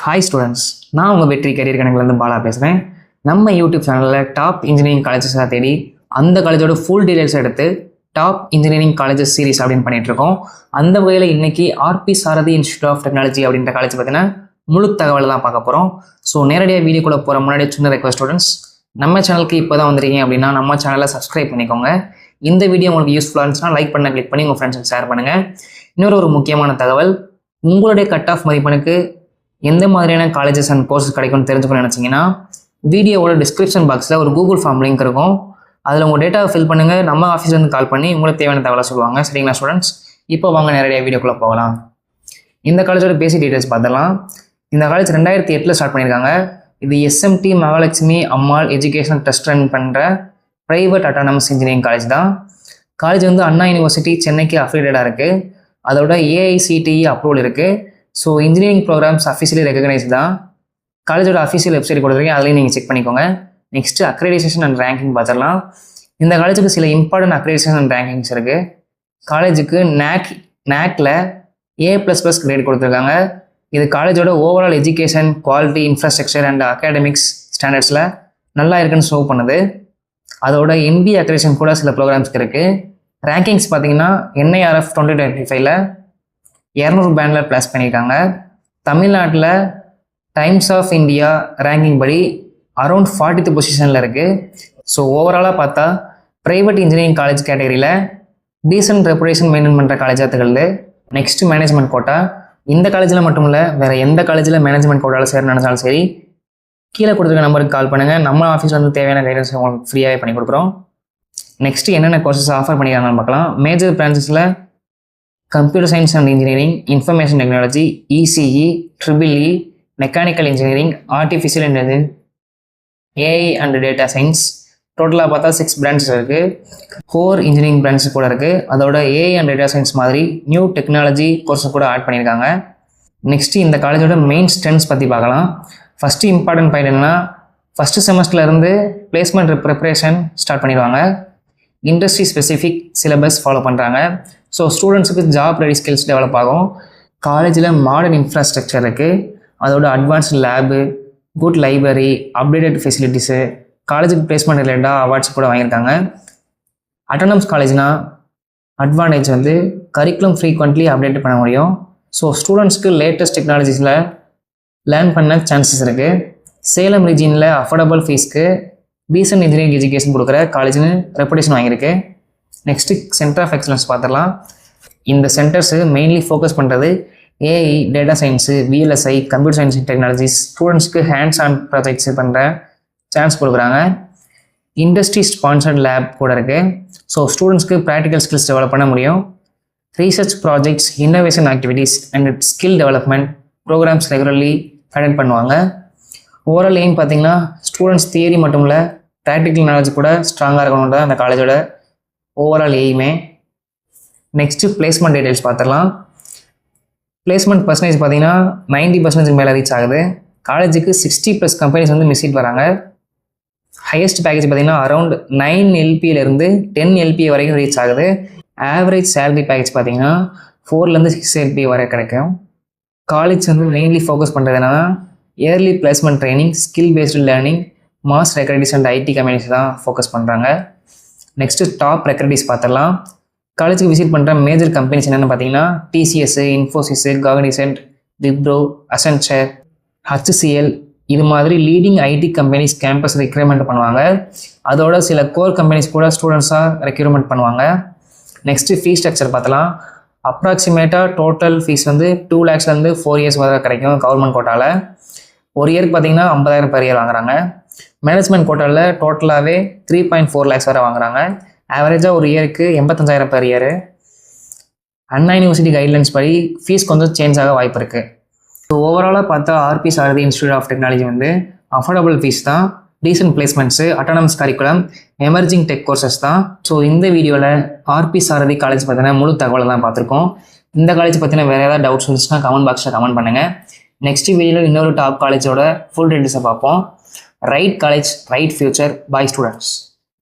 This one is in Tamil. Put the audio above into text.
ஹாய் ஸ்டூடெண்ட்ஸ், நான் உங்கள் வெற்றி கரியர் கணக்கிலேருந்து பாலா பேசுகிறேன். நம்ம யூடியூப் சேனலில் டாப் இன்ஜினியரிங் காலேஜஸாக தேடி அந்த காலேஜோட ஃபுல் டீடைல்ஸ் எடுத்து டாப் இன்ஜினியரிங் காலேஜஸ் சீரிஸ் அப்படின்னு பண்ணிகிட்ருக்கோம். அந்த வகையில் இன்றைக்கி RP Sarathy institute of technology அப்படின்ற காலேஜ் பார்த்தீங்கன்னா முழு தகவல் தான் பார்க்க போகிறோம். ஸோ நேரடியாக வீடியோக்குள்ளே போகிற முன்னாடி சின்ன ரெக்வஸ்ட் ஸ்டூடெண்ட்ஸ், நம்ம சேனலுக்கு இப்போ தான் வந்துருக்கீங்க அப்படின்னா நம்ம சேனலை சப்ஸ்கிரைப் பண்ணிக்கோங்க. இந்த வீடியோ உங்களுக்கு யூஸ்ஃபுல்லாக இருந்துச்சுன்னா லைக் பண்ண கிளிக் பண்ணி உங்கள் ஃப்ரெண்ட்ஸுக்கு ஷேர் பண்ணுங்கள். இன்னொரு முக்கியமான தகவல், உங்களுடைய கட் ஆஃப் மதிப்பெனுக்கு எந்த மாதிரியான காலேஜஸ் அண்ட் கோர்ஸஸ் கிடைக்கும்னு தெரிஞ்சுக்கணும்னு நினச்சிங்கன்னா வீடியோவோட டிஸ்கிரிப்ஷன் பாக்ஸில் ஒரு கூகுள் ஃபார்ம் லிங்க் இருக்கும். அதில் உங்கள் டேட்டாவை ஃபில் பண்ணுங்கள். நம்ம ஆஃபீஸ்லேருந்து கால் பண்ணி உங்களுக்கு தேவையான தகவலை சொல்லுவாங்க. சரிங்களா ஸ்டூடெண்ட்ஸ்? இப்போ வாங்க நேரடியாக வீடியோக்குள்ளே போகலாம். இந்த காலேஜோட பேசிக் டீட்டெயில்ஸ் பார்த்துலாம். இந்த காலேஜ் 2008 ஸ்டார்ட் பண்ணியிருக்காங்க. இது SMT Mahalakshmi Ammal education trust run பண்ணுற ப்ரைவேட் அட்டானமஸ் இன்ஜினியரிங் காலேஜ் தான். காலேஜ் வந்து அண்ணா யூனிவர்சிட்டி சென்னைக்கு அஃபிலியேட்டடாக இருக்குது. அதோட ஏஐசிடிஇ அப்ரூவல் இருக்குது. So engineering programs officially recognise தான். காலேஜோட அஃபிஷியல் வெப்சைட் கொடுத்துருக்கேன், அதுலேயும் நீங்கள் செக் பண்ணிக்கோங்க. நெக்ஸ்ட்டு அக்ரெடிடேஷன் அண்ட் ரேங்கிங் பார்த்துடலாம். இந்த காலேஜுக்கு சில இம்பார்ட்டன்ட் அக்ரெடிடேஷன் அண்ட் ரேங்கிங்ஸ் இருக்குது. காலேஜுக்கு நேக்கில் A++ கிரேட் கொடுத்துருக்காங்க. இது காலேஜோட overall education quality infrastructure and academics ஸ்டாண்டர்ட்ஸில் நல்லா இருக்குன்னு ஷோ பண்ணுது. அதோட NBA அக்ரெடிஷன் கூட சில ப்ரோக்ராம்ஸ்க்கு இருக்குது. ரேங்கிங்ஸ் பார்த்தீங்கன்னா NIRF 2025 200 பேண்டில் ப்ளஸ் பண்ணியிருக்காங்க. தமிழ்நாட்டில் டைம்ஸ் ஆஃப் இந்தியா ரேங்கிங் படி அரௌண்ட் 40th பொசிஷனில் இருக்குது. ஸோ ஓவராலாக பார்த்தா ப்ரைவேட் இன்ஜினியரிங் காலேஜ் கேட்டகரியில் டீசன்ட் ரெப்புடேஷன் மெயின்டைன் பண்ணுற காலேஜாக திகழ்ந்து. Next management quota. இந்த காலேஜில் மட்டும் இல்லை, வேறு எந்த காலேஜில் மேனேஜ்மெண்ட் கோட்டாவில் சேர நினைச்சாலும் சரி, கீழே கொடுத்துருக்க நம்பருக்கு கால் பண்ணுங்கள். நம்ம ஆஃபீஸில் வந்து தேவையான கைடன்ஸ் உங்களுக்கு ஃப்ரீயாகவே பண்ணி கொடுக்குறோம். நெக்ஸ்ட்டு என்னென்ன கோர்சஸ் ஆஃபர் பண்ணிக்கிறாங்கன்னு பார்க்கலாம். மேஜர் பிரான்ச்சஸில் computer science and engineering, information technology, ECE, EEE, mechanical engineering, artificial intelligence, AI and data science. டோட்டலாக பார்த்தா 6 பிரான்ச்சஸ் இருக்குது. 4 இன்ஜினியரிங் பிரான்ச்சஸ் கூட இருக்குது. அதோட AI அண்ட் டேட்டா சயின்ஸ் மாதிரி நியூ டெக்னாலஜி கோர்ஸை கூட ஆட் பண்ணியிருக்காங்க. நெக்ஸ்ட்டு இந்த காலேஜோட மெயின் ஸ்ட்ரென்த்ஸ் பற்றி பார்க்கலாம். ஃபஸ்ட்டு இம்பார்ட்டன்ட் பாயிண்ட் என்னென்னா, ஃபஸ்ட்டு செமஸ்டர்லேருந்து பிளேஸ்மெண்ட் ப்ரிப்பரேஷன் ஸ்டார்ட் பண்ணிடுவாங்க. இண்டஸ்ட்ரி ஸ்பெசிஃபிக் சிலபஸ் ஃபாலோ பண்ணுறாங்க. ஸோ ஸ்டூடெண்ட்ஸுக்கு ஜாப் ரெடி ஸ்கில்ஸ் டெவலப் ஆகும். காலேஜில் மாடர்ன் இன்ஃப்ராஸ்ட்ரக்சர் இருக்குது. அதோட advanced lab, good library, updated facilities, காலேஜுக்கு பிளேஸ்மெண்ட் ரிலேட்டடாக அவார்ட்ஸ் கூட வாங்கியிருக்காங்க. அட்டானமஸ் காலேஜ்னால் அட்வான்டேஜ் வந்து கரிக்குலம் ஃப்ரீக்வெண்ட்லி அப்டேட் பண்ண முடியும். ஸோ ஸ்டூடெண்ட்ஸ்க்கு லேட்டஸ்ட் டெக்னாலஜிஸில் லேர்ன் பண்ண சான்சஸ் இருக்குது. சேலம் ரீஜியனில் அஃபோர்டபுள் ஃபீஸ்க்கு டீசன்ட் இன்ஜினியரிங் எஜுகேஷன் கொடுக்குற காலேஜ்னு ரெப்புடேஷன் வாங்கியிருக்கு. நெக்ஸ்ட்டு சென்டர் ஆஃப் எக்ஸலன்ஸ் பார்த்துடலாம். இந்த சென்டர்ஸு மெயின்லி ஃபோக்கஸ் பண்ணுறது AI, data science, VLSI, computer science technologies. ஸ்டூடெண்ட்ஸ்க்கு ஹேண்ட்ஸ் ஆன் ப்ராஜெக்ட்ஸ் பண்ணுற சான்ஸ் கொடுக்குறாங்க. இண்டஸ்ட்ரி ஸ்பான்சர்ட் லேப் கூட இருக்குது. ஸோ ஸ்டூடெண்ட்ஸ்க்கு ப்ராக்டிக்கல் ஸ்கில்ஸ் டெவலப் பண்ண முடியும். Research projects, innovation activities and skill development programs regularly conduct பண்ணுவாங்க. ஓவரால் எய்ம் பார்த்தீங்கன்னா ஸ்டூடெண்ட்ஸ் தியரி மட்டும் இல்லை, ப்ராக்டிக்கல் நாலேஜ் கூட ஸ்ட்ராங்காக இருக்கணும் தான் அந்த காலேஜோட ஓவரால் எய்மே. நெக்ஸ்ட்டு பிளேஸ்மெண்ட் டீடைல்ஸ் பார்த்துடலாம். பிளேஸ்மெண்ட் பர்சன்டேஜ் பார்த்தீங்கன்னா 90% மேலே ரீச் ஆகுது. காலேஜுக்கு 60+ கம்பெனிஸ் வந்து விசிட் வராங்க. ஹையஸ்ட் பேக்கேஜ் பார்த்தீங்கன்னா அரௌண்ட் 9 LPயிலேருந்து 10 LP வரைக்கும் ரீச் ஆகுது. ஆவரேஜ் சேலரி பேக்கேஜ் பார்த்தீங்கன்னா 4லேருந்து 6 LP வரை கிடைக்கும். காலேஜ் வந்து மெயின்லி ஃபோக்கஸ் பண்ணுறது என்னன்னா early placement training, skill based learning, mass recruiters and IT companies தான் ஃபோக்கஸ் பண்ணுறாங்க. நெக்ஸ்ட்டு டாப் ரெக்ரடிஸ் பார்த்துடலாம். காலேஜுக்கு விசிட் பண்ணுற மேஜர் கம்பெனிஸ் என்னென்னு பார்த்தீங்கன்னா TCS, Infosys, Cognizant, Wipro, Accenture, HCL இது மாதிரி leading IT companies campus recruitment பண்ணுவாங்க. அதோட சில கோர் கம்பெனிஸ் கூட ஸ்டூடெண்ட்ஸாக ரெக்ரூட்மெண்ட் பண்ணுவாங்க. நெக்ஸ்ட்டு ஃபீஸ் ஸ்ட்ரக்சர் பார்த்தலாம். அப்ராக்சிமேட்டாக டோட்டல் ஃபீஸ் வந்து 2 lakhsலேருந்து 4 years வரை கிடைக்கும் கவர்மெண்ட் கோட்டாவில். ஒரு இயருக்கு பார்த்தீங்கன்னா 50,000 per year வாங்குறாங்க. மேனேஜ்மெண்ட் கோட்டாவில் டோட்டலாகவே 3.4 lakhs வரை வாங்குறாங்க. ஆவரேஜாக ஒரு இயருக்கு 85,000 per year. Anna university guidelines படி ஃபீஸ் கொஞ்சம் சேஞ்ச் ஆக வாய்ப்பு இருக்குது. ஸோ ஓவராலாக பார்த்தா RP Sarathy institute of technology வந்து அஃபோர்டபுள் ஃபீஸ் தான், decent placements, autonomous curriculum, emerging tech courses தான். ஸோ இந்த வீடியோவில் ஆர்பி சாரதி காலேஜ் பற்றின முழு தகவலை தான் பார்த்துருக்கோம். இந்த காலேஜ் பற்றின வேறு ஏதாவது டவுட்ஸ் இருந்துச்சுன்னா கமெண்ட் பாக்ஸில் கமெண்ட் பண்ணுங்கள். நெக்ஸ்ட் வீடியோவில் இன்னொரு டாப் காலேஜோட ஃபுல் டீட்டெயில்ஸை பார்ப்போம். Right college, right future. Bye students.